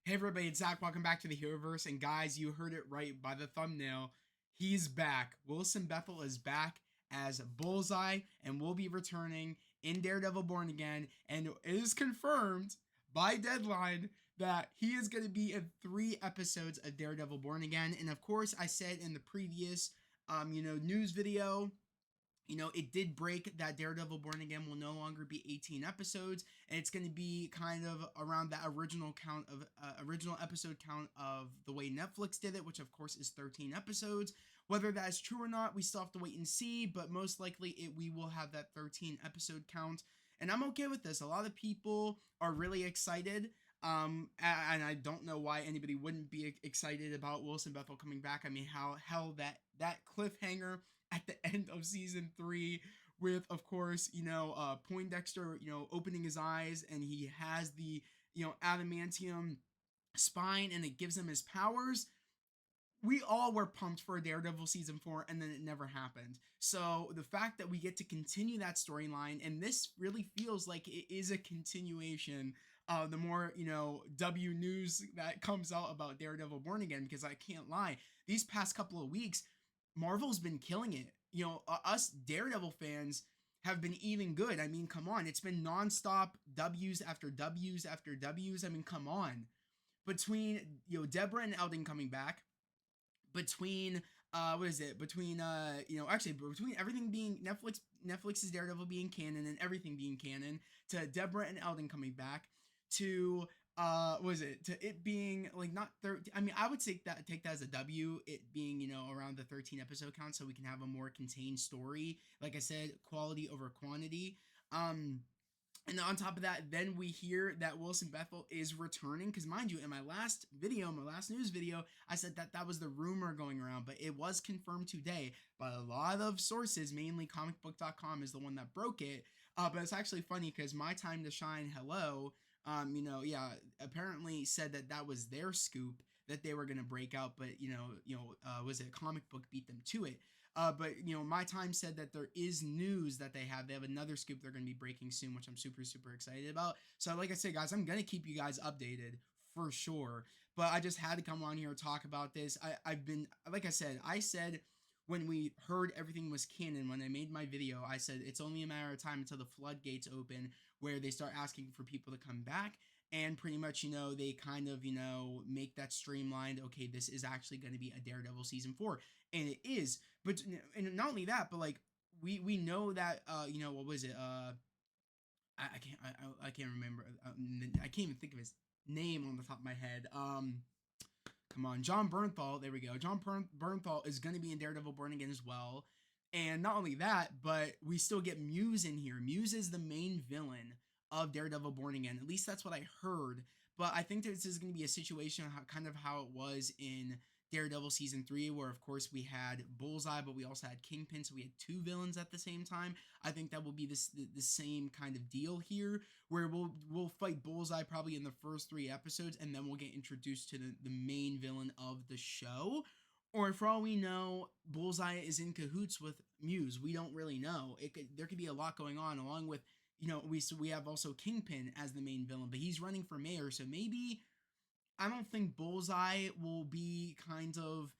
Hey everybody, it's Zach. Welcome back to the Heroverse. And guys, you heard it right by the thumbnail. He's back. Wilson Bethel is back as Bullseye and will be returning in Daredevil Born Again. And it is confirmed by Deadline that he is going to be in 3 episodes of Daredevil Born Again. And of course, I said in the previous news video, it did break that Daredevil Born Again will no longer be 18 episodes, and it's going to be kind of around that original episode count of the way Netflix did it, which of course is 13 episodes. Whether that is true or not, we still have to wait and see, but most likely we will have that 13 episode count, and I'm okay with this. A lot of people are really excited. And I don't know why anybody wouldn't be excited about Wilson Bethel coming back. I mean, how hell that cliffhanger at the end of season 3 with, of course, Poindexter, opening his eyes and he has the, adamantium spine and it gives him his powers. We all were pumped for Daredevil season 4, and then it never happened. So the fact that we get to continue that storyline, and this really feels like it is a continuation. The more W news that comes out about Daredevil Born Again, because I can't lie, these past couple of weeks, Marvel's been killing it. Us Daredevil fans have been eating good. I mean, come on, it's been nonstop W's after W's after W's. I mean, come on. Between Deborah and Eldon coming back, between what is it between actually between everything being Netflix's Daredevil being canon and everything being canon, to Deborah and Eldon coming back, to what is it, to it being like not 13. I mean, I would take that as a W, it being around the 13 episode count, so we can have a more contained story. Like I said, quality over quantity. And on top of that, then we hear that Wilson Bethel is returning. Because mind you, in my last news video, I said that that was the rumor going around, but it was confirmed today by a lot of sources, mainly comicbook.com is the one that broke it. But it's actually funny because My Time to Shine, hello, apparently said that that was their scoop that they were going to break out, but was it Comic Book beat them to it. But My Time said that there is news that they have. They have another scoop they're going to be breaking soon, which I'm super super excited about. So like I said, guys, I'm going to keep you guys updated for sure. But I just had to come on here and talk about this. I've been, like I said when we heard everything was canon, when I made my video, I said it's only a matter of time until the floodgates open, where they start asking for people to come back. And pretty much, they kind of, make that streamlined. Okay, this is actually going to be a Daredevil season 4, and it is. But and not only that, but like we know that what was it? I can't remember. I can't even think of his name on the top of my head. Come on, John Bernthal. There we go. John Bernthal is going to be in Daredevil Born Again as well. And not only that, but we still get Muse in here. Muse is the main villain of Daredevil Born Again. At least that's what I heard. But I think this is going to be a situation kind of how it was in Daredevil season 3, where of course we had Bullseye, but we also had Kingpin, so we had 2 villains at the same time. I think that will be the same kind of deal here, where we'll fight Bullseye probably in the first 3 episodes, and then we'll get introduced to the main villain of the show. Or for all we know, Bullseye is in cahoots with Muse. We don't really know. There could be a lot going on, along with we have also Kingpin as the main villain, but he's running for mayor, so maybe I don't think Bullseye will be kind of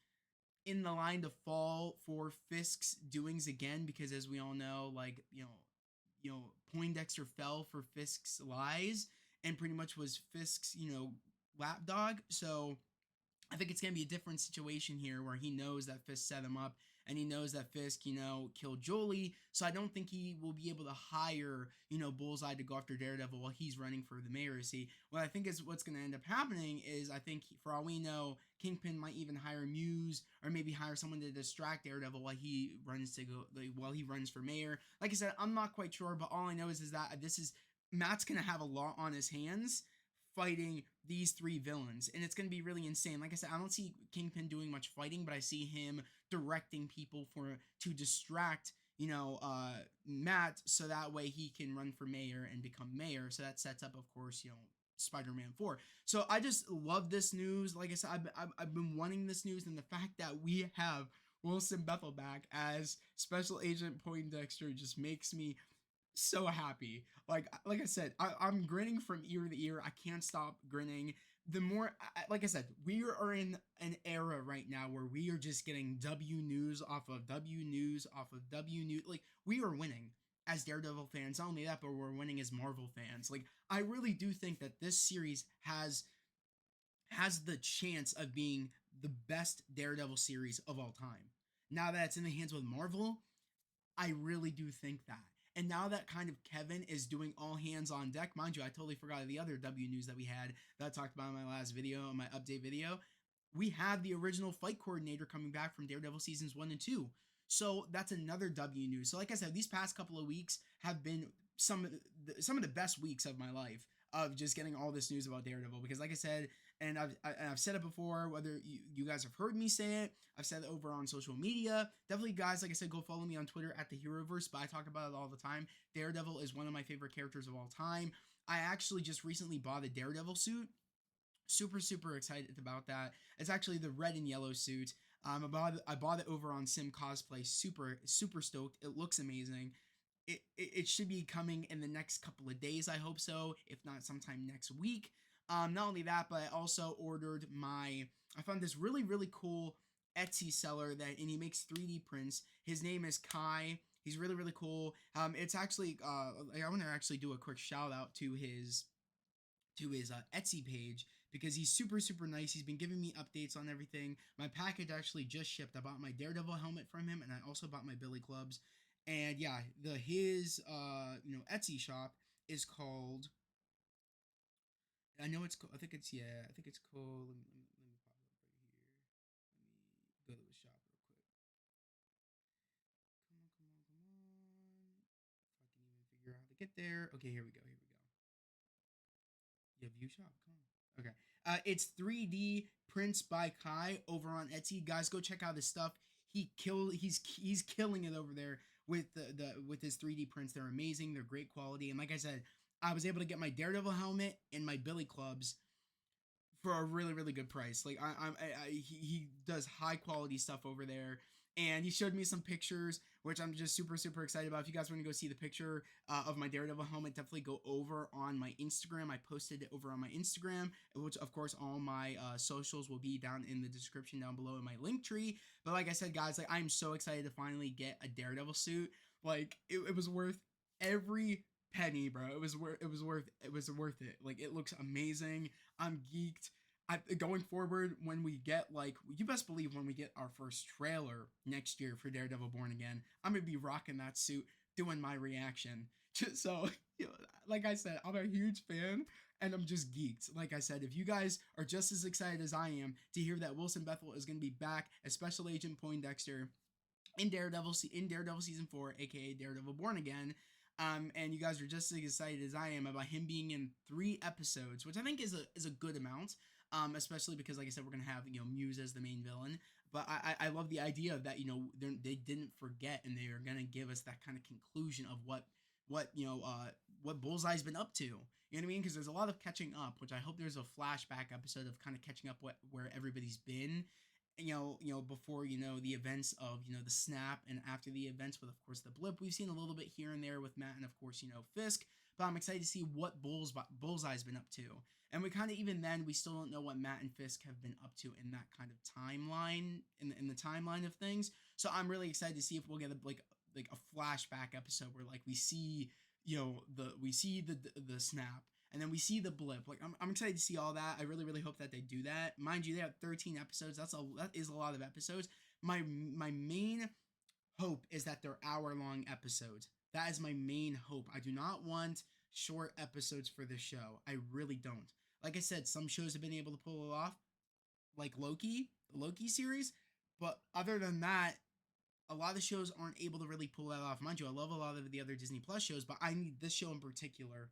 in the line to fall for Fisk's doings again, because as we all know, like Poindexter fell for Fisk's lies and pretty much was Fisk's lapdog. So I think it's going to be a different situation here, where he knows that Fisk set him up, and he knows that Fisk, killed Jolie. So I don't think he will be able to hire, Bullseye to go after Daredevil while he's running for the mayoralty. What I think is what's going to end up happening is, I think for all we know, Kingpin might even hire Muse, or maybe hire someone to distract Daredevil while he runs for mayor. Like I said, I'm not quite sure, but all I know is that Matt's going to have a lot on his hands fighting these 3 villains, and it's going to be really insane. Like I said, I don't see Kingpin doing much fighting, but I see him directing people to distract Matt, so that way he can run for mayor and become mayor. So that sets up, of course, Spider-Man 4. So I just love this news. Like I said, I've been wanting this news, and the fact that we have Wilson Bethel back as Special Agent Poindexter just makes me so happy. Like I said, I'm grinning from ear to ear. I can't stop grinning. the more like I said, we are in an era right now where we are just getting W news off of W news off of W news. Like we are winning as Daredevil fans. Not only that, but we're winning as Marvel fans. Like I really do think that this series has the chance of being the best Daredevil series of all time. Now that it's in the hands with Marvel, I really do think that. And now that kind of Kevin is doing all hands on deck, mind you, I totally forgot the other W news that we had that I talked about in my last video, in my update video. We have the original fight coordinator coming back from Daredevil seasons 1 and 2. So that's another W news. So like I said, these past couple of weeks have been some of the best weeks of my life of just getting all this news about Daredevil because like I said, and I've said it before, whether you guys have heard me say it, I've said it over on social media. Definitely, guys, like I said, go follow me on Twitter at the Heroverse, but I talk about it all the time. Daredevil is one of my favorite characters of all time. I actually just recently bought a Daredevil suit. Super excited about that. It's actually the red and yellow suit. I bought it over on Sim Cosplay. Super stoked. It looks amazing. It should be coming in the next couple of days. I hope so. If not, sometime next week. Not only that, but I also ordered my. I found this really cool Etsy seller that, and he makes 3D prints. His name is Kai. He's really cool. It's actually I want to actually do a quick shout out to his Etsy page because he's super nice. He's been giving me updates on everything. My package actually just shipped. I bought my Daredevil helmet from him, and I also bought my Billy clubs. And yeah, the his Etsy shop is called. I know it's. I think it's yeah. I think it's called. Let me pop it up right here. Let me go to the shop real quick. Come on. If I can even figure out how to get there. Okay, here we go. Here we go. Yeah, view shop. Come on. Okay. It's 3D prints by Kai over on Etsy. Guys, go check out his stuff. He's killing it over there with the with his 3D prints. They're amazing. They're great quality. And like I said, I was able to get my Daredevil helmet and my Billy clubs for a really good price. Like he does high quality stuff over there, and he showed me some pictures, which I'm just super excited about. If you guys want to go see the picture of my Daredevil helmet, definitely go over on my Instagram. I posted it over on my Instagram, which of course all my socials will be down in the description down below in my link tree. But like I said, guys, like I'm so excited to finally get a Daredevil suit. Like it was worth every penny, bro. It was worth it. Like it looks amazing. I'm geeked. Going forward, when we get like, you best believe when we get our first trailer next year for Daredevil Born Again, I'm gonna be rocking that suit, doing my reaction. Just so, you know, like I said, I'm a huge fan, and I'm just geeked. Like I said, if you guys are just as excited as I am to hear that Wilson Bethel is gonna be back as Special Agent Poindexter in Daredevil season 4, aka Daredevil Born Again. And you guys are just as excited as I am about him being in 3 episodes, which I think is a good amount. Especially because, like I said, we're gonna have Muse as the main villain. But I love the idea of that. They didn't forget, and they are gonna give us that kind of conclusion of what Bullseye's been up to. You know what I mean? Because there's a lot of catching up, which I hope there's a flashback episode of kind of catching up where everybody's been, before the events of the snap, and after the events with, of course, the blip. We've seen a little bit here and there with Matt and, of course, Fisk, but I'm excited to see what Bullseye's been up to. And we kind of, even then, we still don't know what Matt and Fisk have been up to in that kind of timeline, in the timeline of things. So I'm really excited to see if we'll get like a flashback episode where like we see the snap, and then we see the blip. Like I'm excited to see all that. I really hope that they do that. Mind you, they have 13 episodes. That is a lot of episodes. My main hope is that they're hour-long episodes. That is my main hope. I do not want short episodes for this show. I really don't. Like I said, some shows have been able to pull it off, like Loki, the Loki series. But other than that, a lot of shows aren't able to really pull that off. Mind you, I love a lot of the other Disney Plus shows, but I need this show in particular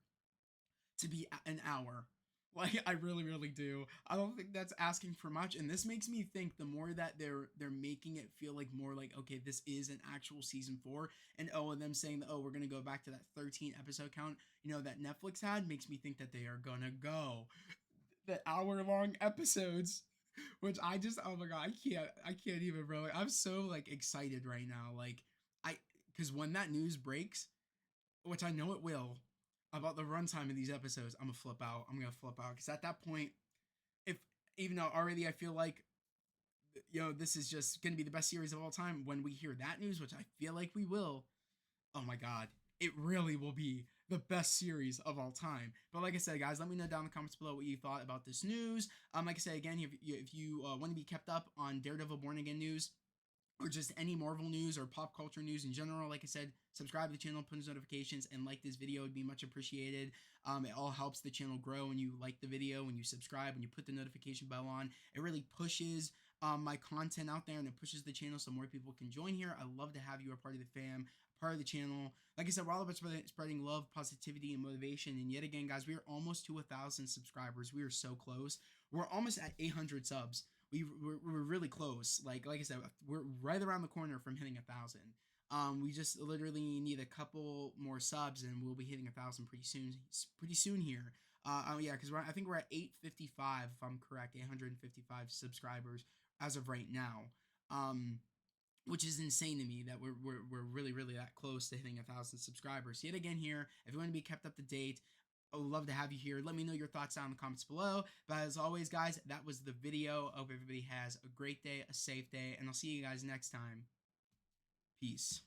to be an hour. Like I really do. I don't think that's asking for much, and this makes me think the more that they're making it feel like more like, okay, this is an actual season 4, and them saying that, we're gonna go back to that 13 episode count that Netflix had, makes me think that they are gonna go the hour-long episodes, which I just, oh my god, I can't even, bro. Like, I'm so like excited right now, like I because when that news breaks, which I know it will, about the runtime of these episodes, I'm gonna flip out. I'm gonna flip out because at that point, even though already I feel like, this is just going to be the best series of all time, when we hear that news, which I feel like we will, oh my god, it really will be the best series of all time. But like I said, guys, let me know down in the comments below what you thought about this news. Like I said again, if you want to be kept up on Daredevil Born Again news, or just any Marvel news or pop culture news in general, like I said, subscribe to the channel, put notifications, and like this video. Would be much appreciated. It all helps the channel grow when you like the video, when you subscribe, when you put the notification bell on. It really pushes my content out there, and it pushes the channel so more people can join here. I love to have you a part of the fam, part of the channel. Like I said, we're all about spreading love, positivity, and motivation. And yet again, guys, we are almost to 1,000 subscribers. We are so close. We're almost at 800 subs. We're really close. Like I said, we're right around the corner from hitting 1,000. We just literally need a couple more subs, and we'll be hitting 1,000 pretty soon. Pretty soon here. Yeah, because I think we're at 855, if I'm correct, 855 subscribers as of right now. Which is insane to me that we're really that close to hitting 1,000 subscribers. Yet again, here, if you want to be kept up to date, I would love to have you here. Let me know your thoughts down in the comments below. But as always, guys, that was the video. I hope everybody has a great day, a safe day, and I'll see you guys next time. Peace.